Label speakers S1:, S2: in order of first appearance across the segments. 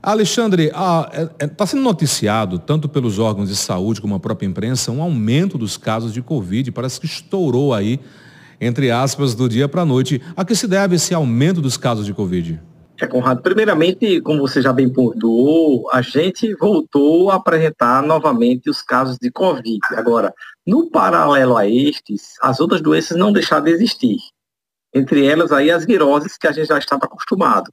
S1: Alexandre, está sendo noticiado, tanto pelos órgãos de saúde como a própria imprensa, um aumento dos casos de Covid. Parece que estourou aí, entre aspas, do dia para a noite. A que se deve esse aumento dos casos de Covid?
S2: Conrado, primeiramente, como você já bem pontuou, a gente voltou a apresentar novamente os casos de Covid. Agora, no paralelo a estes, as outras doenças não deixaram de existir. Entre elas aí as viroses que a gente já estava acostumado.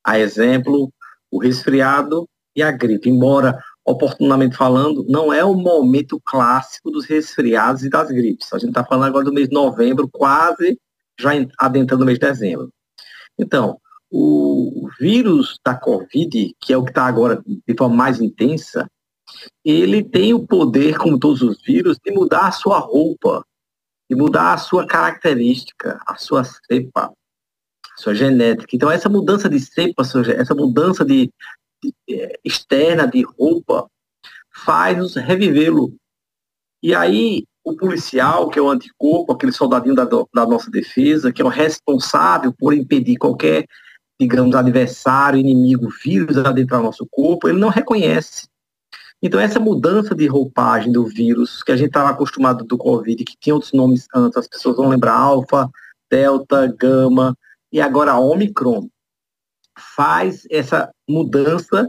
S2: A exemplo, o resfriado e a gripe. Embora, oportunamente falando, não é o momento clássico dos resfriados e das gripes. A gente está falando agora do mês de novembro, quase já adentrando o mês de dezembro. Então, o vírus da Covid, que é o que está agora de forma mais intensa, ele tem o poder, como todos os vírus, de mudar a sua roupa, de mudar a sua característica, a sua cepa, a sua genética. Então, essa mudança de cepa, essa mudança externa de roupa, faz-nos revivê-lo. E aí, o policial, que é o anticorpo, aquele soldadinho da nossa defesa, que é o responsável por impedir qualquer, digamos, adversário, inimigo, vírus adentrar no nosso corpo, ele não reconhece. Então, essa mudança de roupagem do vírus, que a gente estava acostumado do Covid, que tinha outros nomes antes, as pessoas vão lembrar alfa, delta, gama, e agora a Omicron, faz essa mudança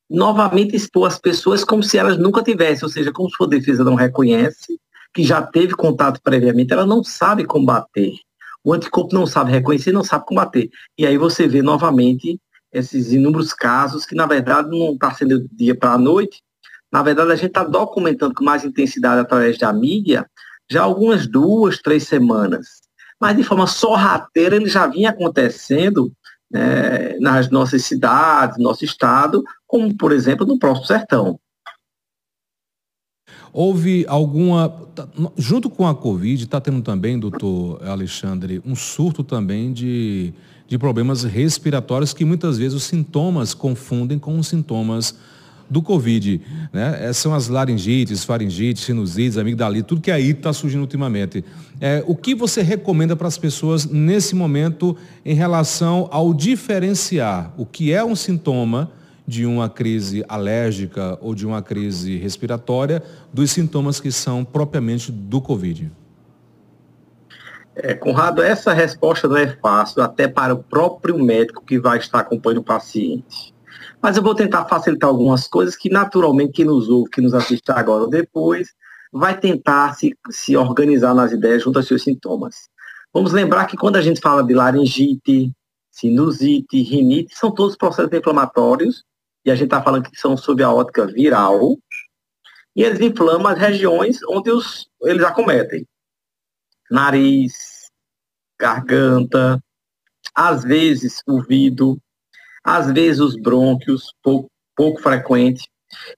S2: novamente expor as pessoas como se elas nunca tivessem, ou seja, como se a defesa não reconhece, que já teve contato previamente, ela não sabe combater. O anticorpo não sabe reconhecer, não sabe combater. E aí você vê novamente esses inúmeros casos que, na verdade, não está sendo dia para a noite. Na verdade, a gente está documentando com mais intensidade através da mídia já há algumas 2, 3 semanas. Mas de forma sorrateira ele já vinha acontecendo nas nossas cidades, nosso estado, como, por exemplo, no próprio sertão.
S1: Houve junto com a Covid, está tendo também, doutor Alexandre, um surto também de problemas respiratórios que muitas vezes os sintomas confundem com os sintomas do Covid, né? São as laringites, faringites, sinusites, amigdalite, tudo que aí está surgindo ultimamente. O que você recomenda para as pessoas nesse momento em relação ao diferenciar o que é um sintoma de uma crise alérgica ou de uma crise respiratória dos sintomas que são propriamente do Covid?
S2: Conrado, essa resposta não é fácil, até para o próprio médico que vai estar acompanhando o paciente. Mas eu vou tentar facilitar algumas coisas que, naturalmente, quem nos ouve, que nos assiste agora ou depois, vai tentar se organizar nas ideias junto aos seus sintomas. Vamos lembrar que quando a gente fala de laringite, sinusite, rinite, são todos processos inflamatórios, e a gente está falando que são sob a ótica viral, e eles inflamam as regiões onde eles acometem. Nariz, garganta, às vezes o ouvido, às vezes os brônquios, pouco frequente.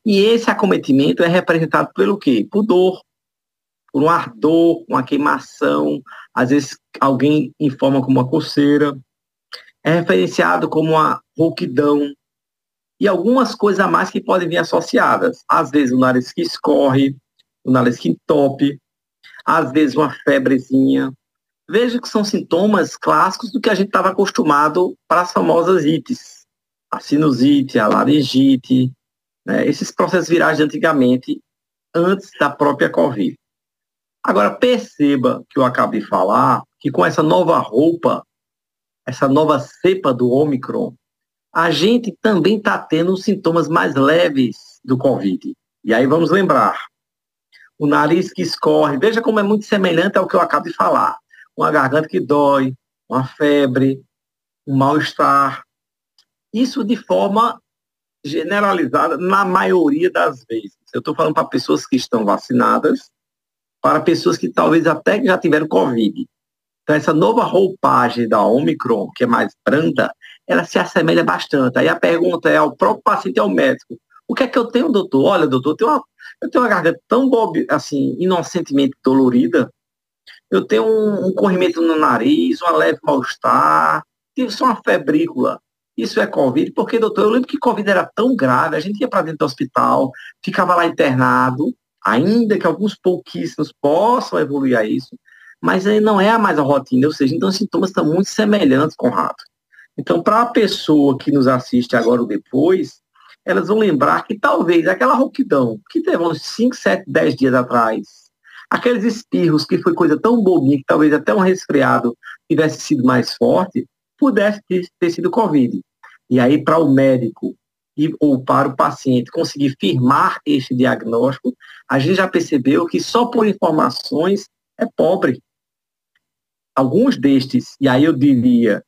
S2: E esse acometimento é representado pelo quê? Por dor, por um ardor, uma queimação, às vezes alguém informa como uma coceira, é referenciado como uma rouquidão, e algumas coisas a mais que podem vir associadas. Às vezes o nariz que escorre, o nariz que entope, às vezes uma febrezinha. Veja que são sintomas clássicos do que a gente estava acostumado para as famosas ites. A sinusite, a laringite, né? Esses processos virais de antigamente, antes da própria Covid. Agora, perceba que eu acabei de falar, que com essa nova roupa, essa nova cepa do Omicron, a gente também está tendo sintomas mais leves do Covid. E aí vamos lembrar, o nariz que escorre, veja como é muito semelhante ao que eu acabo de falar. Uma garganta que dói, uma febre, um mal-estar. Isso de forma generalizada na maioria das vezes. Eu estou falando para pessoas que estão vacinadas, para pessoas que talvez até já tiveram Covid. Então, essa nova roupagem da Omicron, que é mais branda, ela se assemelha bastante. Aí a pergunta é ao próprio paciente e ao médico: o que é que eu tenho, doutor? Olha, doutor, eu tenho uma garganta tão assim, inocentemente dolorida, eu tenho um corrimento no nariz, uma leve mal-estar, tive só uma febrícula. Isso é Covid? Porque, doutor, eu lembro que Covid era tão grave, a gente ia para dentro do hospital, ficava lá internado, ainda que alguns pouquíssimos possam evoluir a isso, mas aí não é mais a rotina, ou seja, então os sintomas estão muito semelhantes, Conrado. Então, para a pessoa que nos assiste agora ou depois, elas vão lembrar que talvez aquela rouquidão que teve uns 5, 7, 10 dias atrás, aqueles espirros que foi coisa tão bobinha que talvez até um resfriado tivesse sido mais forte, pudesse ter sido Covid. E aí, para o médico ou para o paciente conseguir firmar este diagnóstico, a gente já percebeu que só por informações é pobre. Alguns destes, e aí eu diria,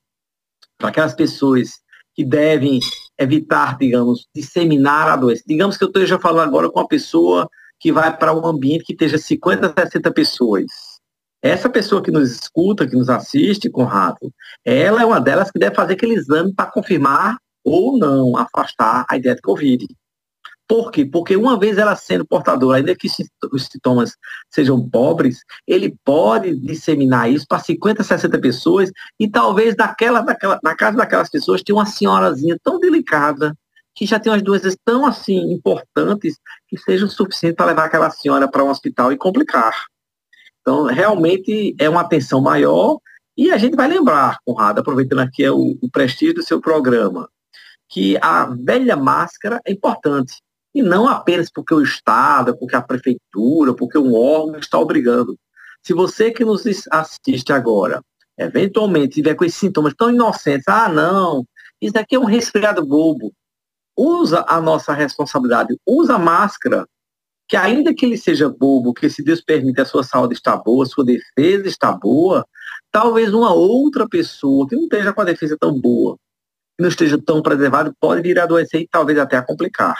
S2: para aquelas pessoas que devem evitar, digamos, disseminar a doença. Digamos que eu esteja falando agora com uma pessoa que vai para um ambiente que esteja 50, 60 pessoas. Essa pessoa que nos escuta, que nos assiste, Conrado, ela é uma delas que deve fazer aquele exame para confirmar ou não afastar a ideia de Covid. Por quê? Porque uma vez ela sendo portadora, ainda que os sintomas sejam pobres, ele pode disseminar isso para 50, 60 pessoas e talvez na casa daquelas pessoas tenha uma senhorazinha tão delicada que já tem umas doenças tão assim importantes que sejam suficientes para levar aquela senhora para um hospital e complicar. Então, realmente é uma atenção maior e a gente vai lembrar, Conrado, aproveitando aqui o prestígio do seu programa, que a velha máscara é importante. E não apenas porque o Estado, porque a prefeitura, porque um órgão está obrigando. Se você que nos assiste agora, eventualmente tiver com esses sintomas tão inocentes, não, isso daqui é um resfriado bobo, usa a nossa responsabilidade, usa a máscara, que ainda que ele seja bobo, que se Deus permite a sua saúde está boa, a sua defesa está boa, talvez uma outra pessoa que não esteja com a defesa tão boa, que não esteja tão preservada, pode vir a adoecer e talvez até a complicar.